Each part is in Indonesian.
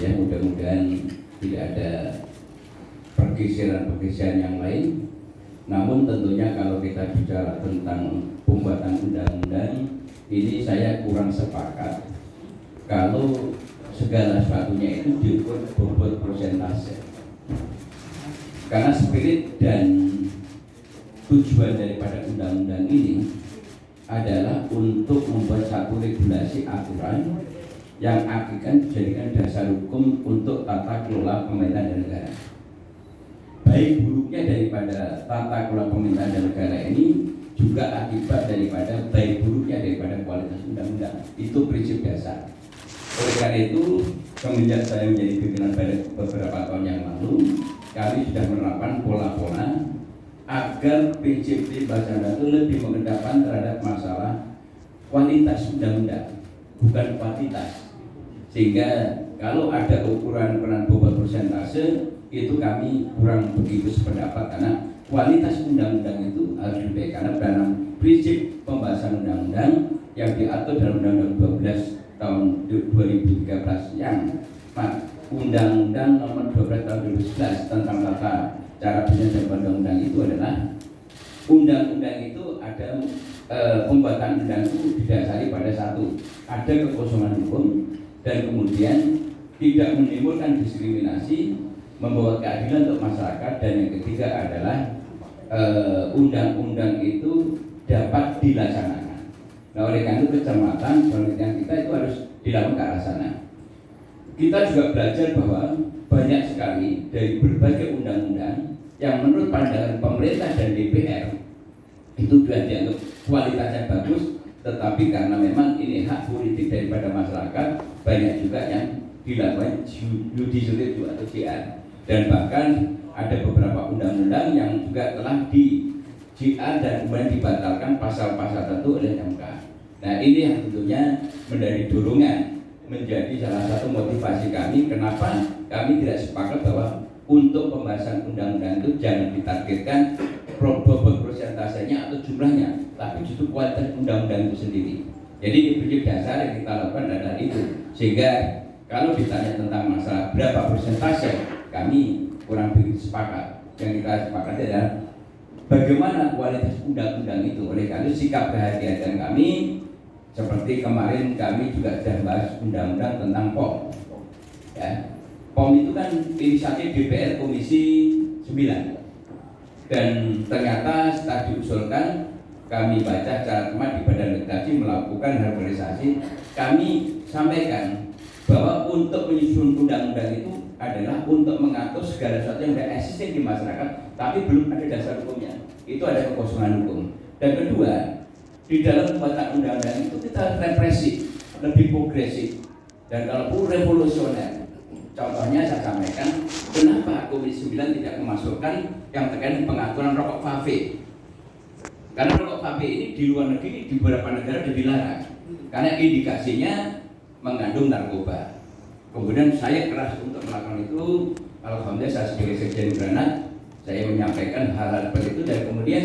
Ya, mudah-mudahan tidak ada pergeseran-pergeseran yang lain. Namun tentunya kalau kita bicara tentang pembuatan undang-undang ini saya kurang sepakat kalau segala sesuatunya itu diukur bobot persentase. Karena spirit dan tujuan daripada undang-undang ini adalah untuk membuat satu regulasi aturan yang akan dijadikan dasar hukum untuk tata kelola pemerintahan dan negara. Baik buruknya daripada tata kelola pemerintahan dan negara ini juga akibat daripada baik buruknya daripada kualitas undang-undang. Itu prinsip dasar. Oleh karena itu, semenjak saya menjadi pimpinan pada beberapa tahun yang lalu, kami sudah menerapkan pola-pola agar prinsip pembahasan itu lebih mengedepankan terhadap masalah kualitas undang-undang, bukan kuantitas. Sehingga kalau ada ukuran bobot persentase itu kami kurang begitu sependapat, karena kualitas undang-undang itu harus lebih, karena dalam prinsip pembahasan undang-undang yang diatur dalam Undang-Undang 12 tahun 2013 yang Undang-Undang nomor 12 tahun 2011 tentang tata cara penyelesaian undang-undang itu adalah undang-undang itu ada pembuatan undang itu didasari pada satu, ada kekosongan hukum, dan kemudian tidak menimbulkan diskriminasi, membawa keadilan untuk masyarakat, dan yang ketiga adalah undang-undang itu dapat dilaksanakan. Nah, oleh karena itu kecamatan penelitian kita itu harus dilakukan ke arah sana. Kita juga belajar bahwa banyak sekali dari berbagai undang-undang yang menurut pandangan pemerintah dan DPR itu sudah dianggap kualitasnya bagus, tetapi karena memang ini hak politik daripada masyarakat, banyak juga yang dilakukan judicial review atau JR. Dan bahkan ada beberapa undang-undang yang juga telah di JR dan kemudian dibatalkan pasal-pasal tertentu oleh MK. Nah, ini yang tentunya menjadi dorongan, menjadi salah satu motivasi kami kenapa kami tidak sepakat bahwa untuk pembahasan undang-undang itu jangan ditargetkan bobot persentasenya atau jumlahnya, tapi justru kualitas undang-undang itu sendiri. Jadi prinsip dasar yang kita lakukan adalah itu. Sehingga kalau ditanya tentang masalah berapa persentase, kami kurang begitu sepakat. Yang kita sepakati adalah bagaimana kualitas undang-undang itu. Oleh karena itu sikap kehati-hatian kami, seperti kemarin kami juga sudah bahas undang-undang tentang POM. Ya. POM itu kan inisiatif DPR Komisi 9. Dan ternyata setelah diusulkan, kami baca secara cermat di Badan Legislasi melakukan harmonisasi. Kami sampaikan bahwa untuk menyusun undang-undang itu adalah untuk mengatur segala sesuatu yang sudah existing di masyarakat, tapi belum ada dasar hukumnya. Itu ada kekosongan hukum. Dan kedua, di dalam pembuatan undang-undang itu kita represif, lebih progresif, dan kalaupun revolusioner. Contohnya saya sampaikan, kenapa Komisi 9 tidak memasukkan yang terkait pengaturan rokok vape? Karena rokok vape ini di luar negeri, di beberapa negara sudah dilarang, karena indikasinya mengandung narkoba. Kemudian saya keras untuk melakukan itu. Alhamdulillah saya sebagai Sekjen Granat, saya menyampaikan hal-hal seperti itu, dan kemudian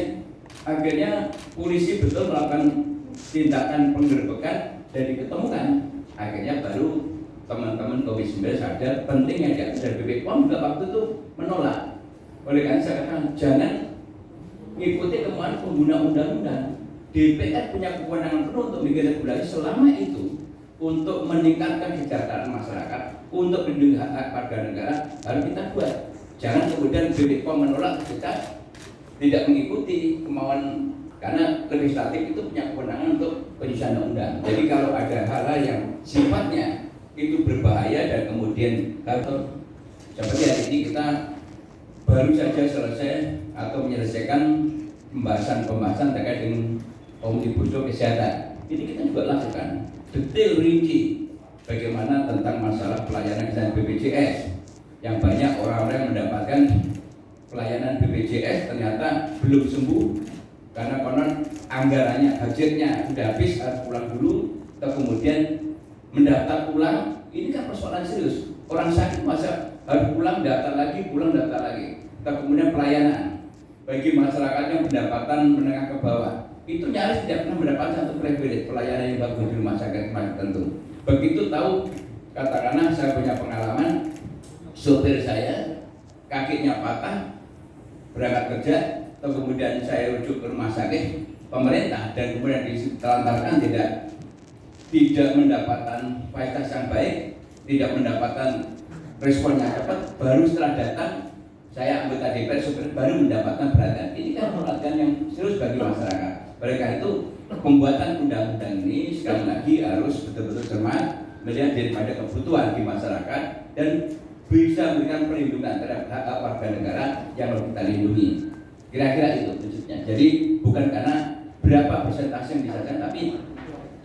akhirnya polisi betul melakukan tindakan penggerbekan dan diketemukan. Akhirnya baru teman-teman Komisi 9 sadar pentingnya diatur, dan BPOM juga waktu itu menolak. Oleh karena saya katakan jangan mengikuti kemauan pengguna undang-undang. DPR punya kewenangan penuh untuk bikin regulasi selama itu untuk meningkatkan kesejahteraan masyarakat, untuk melindungi hak warga negara, harus kita buat. Jangan kemudian BPOM menolak ketika tidak mengikuti kemauan, karena legislatif itu punya kewenangan untuk penyusunan undang. Jadi kalau ada hal-hal yang sifatnya itu berbahaya dan kemudian atau seperti hari ini kita baru saja selesai atau menyelesaikan pembahasan terkait dengan Omnibus Law kesehatan. Ini kita juga lakukan detail rinci bagaimana tentang masalah pelayanan kesehatan BPJS, yang banyak orang-orang yang mendapatkan pelayanan BPJS ternyata belum sembuh karena konon anggarannya, budgetnya sudah habis, harus pulang dulu, atau kemudian mendaftar pulang. Ini kan persoalan serius. Orang sakit masa harus pulang, daftar lagi, pulang, daftar lagi. Atau kemudian pelayanan bagi masyarakat yang pendapatan menengah ke bawah, itu nyaris tidak pernah mendapatkan satu privilege pelayanan yang bagus di rumah sakit tertentu. Begitu tahu katakanlah saya punya pengalaman, sopir saya kakinya patah, berangkat kerja, atau kemudian saya rujuk ke rumah sakit pemerintah dan kemudian ditelantarkan tidak mendapatkan fasilitas yang baik, tidak mendapatkan respon yang cepat, baru setelah datang saya anggota DPR sopir baru mendapatkan perhatian. Ini kan perhatian yang serius bagi masyarakat. Oleh karena itu pembuatan undang-undang ini sekali lagi harus betul-betul cermat melihat daripada kebutuhan di masyarakat dan bisa memberikan perlindungan terhadap hak warga negara yang harus kita lindungi. Kira-kira itu maksudnya. Jadi bukan karena berapa persentase yang disahkan, tapi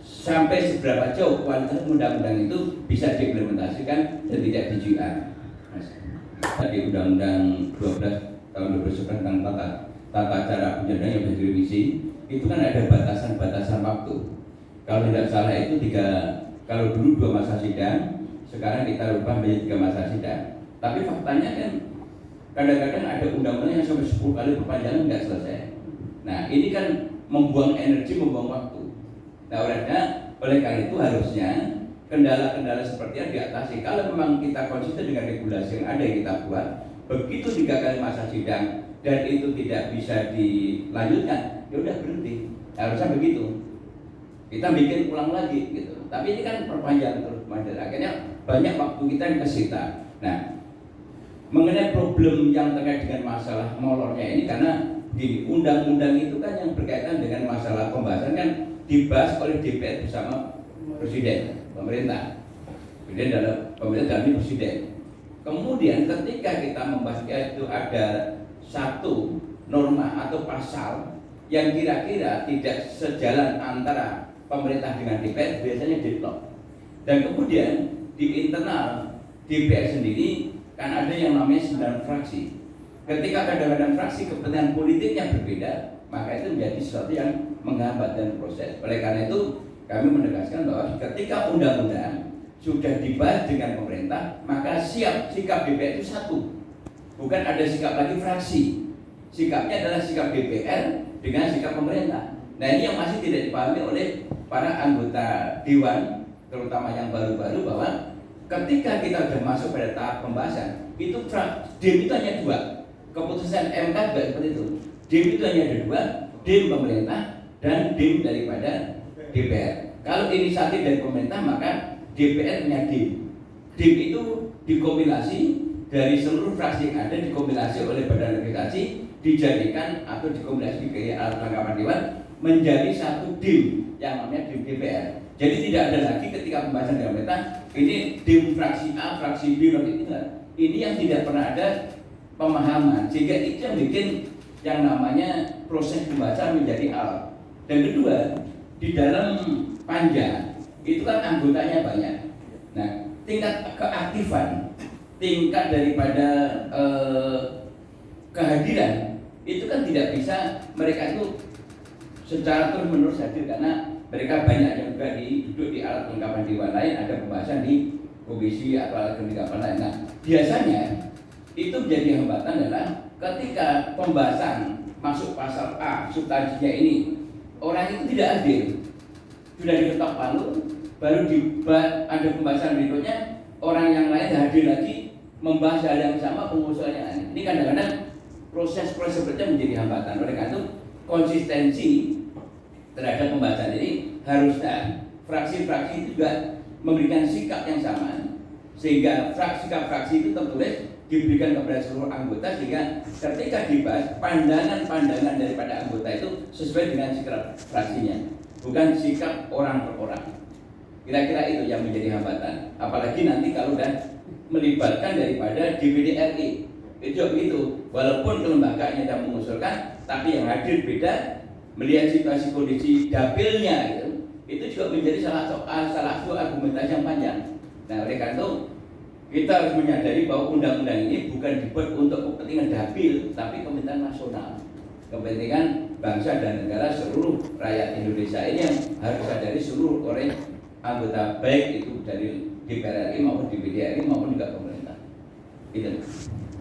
sampai seberapa jauh kualitas undang-undang itu bisa diimplementasikan dan tidak di-GR. Di Undang-Undang 12 tahun 2011 tentang tata cara penyelenggaraan yang sudah direvisi, itu kan ada batasan-batasan waktu. Kalau tidak salah itu kalau dulu 2 masa sidang, sekarang kita rubah menjadi 3 masa sidang. Tapi faktanya kan kadang-kadang ada undang-undang yang sampai 10 kali perpanjangan nggak selesai. Nah ini kan membuang energi, membuang waktu. Nah oleh karena itu harusnya kendala-kendala seperti yang diatasi. Kalau memang kita konsisten dengan regulasi yang ada yang kita buat, begitu 3 kali masa sidang dan itu tidak bisa dilanjutkan, ya udah berhenti. Harusnya begitu. Kita bikin ulang lagi gitu. Tapi ini kan perpanjangan terus panjang. Akhirnya banyak waktu kita yang kesita. Nah, mengenai problem yang terkait dengan masalah molornya ini karena di undang-undang itu kan yang berkaitan dengan masalah pembahasan kan dibahas oleh DPR bersama Presiden, pemerintah. Presiden dalam pemerintah dan Presiden. Kemudian ketika kita membahasnya itu ada satu norma atau pasal yang kira-kira tidak sejalan antara pemerintah dengan DPR, biasanya deadlock. Dan kemudian di internal DPR sendiri kan ada yang namanya 9 fraksi. Ketika kadang-kadang fraksi kepentingan politiknya berbeda, maka itu menjadi sesuatu yang menghambat dan proses. Oleh karena itu kami menegaskan bahwa ketika undang-undang sudah dibahas dengan pemerintah, maka sikap DPR itu satu. Bukan ada sikap lagi fraksi. Sikapnya adalah sikap DPR dengan sikap pemerintah. Nah ini yang masih tidak dipahami oleh para anggota Dewan, terutama yang baru-baru, bahwa ketika kita sudah masuk pada tahap pembahasan, itu DIM itu hanya 2. Keputusan MK juga seperti itu. DIM itu hanya ada 2, DIM pemerintah dan DIM daripada DPR. Kalau inisiatif dari pemerintah, maka DPR punya DIM. DIM itu dikompilasi dari seluruh fraksi yang ada, dikompilasi oleh badan legislasi, dijadikan atau dikompilasi ke alat kelengkapan dewan menjadi satu DIM yang namanya DIM DPR. Jadi tidak ada lagi ketika pembahasan dengan pemerintah ini DIM fraksi A, fraksi B, fraksi tidak. Ini yang tidak pernah ada pemahaman, sehingga itu yang bikin yang namanya proses pembahasan menjadi alat. Dan kedua, di dalam panja itu kan anggotanya banyak. Nah, tingkat keaktifan, tingkat daripada kehadiran itu kan tidak bisa mereka itu secara terus-menerus hadir karena mereka banyak yang juga duduk di alat kelengkapan dewan lain, ada pembahasan di komisi atau alat kelengkapan lain. Nah, biasanya itu menjadi hambatan adalah ketika pembahasan masuk pasal A, substansinya ini orang itu tidak hadir, sudah diketok palu, baru ada pembahasan berikutnya orang yang lain hadir lagi membahas hal yang sama pengusulannya. Ini kadang-kadang proses sepertinya menjadi hambatan. Oleh karena itu konsistensi terhadap pembahasan ini harusnya fraksi-fraksi juga memberikan sikap yang sama sehingga sikap fraksi itu tertulis diberikan kepada seluruh anggota sehingga ketika dibahas pandangan-pandangan daripada anggota itu sesuai dengan sikap fraksinya, bukan sikap orang per orang. Kira-kira itu yang menjadi hambatan. Apalagi nanti kalau sudah melibatkan daripada DPD RI. Itu begitu, walaupun kelembagaannya yang mengusulkan, tapi yang hadir beda, melihat situasi kondisi dapilnya gitu, itu juga menjadi salah satu argumentasi yang panjang. Nah, oleh karena itu kita harus menyadari bahwa undang-undang ini bukan dibuat untuk kepentingan dapil, tapi kepentingan nasional, kepentingan bangsa dan negara seluruh rakyat Indonesia ini yang harus disadari seluruh orang anggota baik itu dari DPR RI maupun DPD RI maupun juga pemerintah. Itu.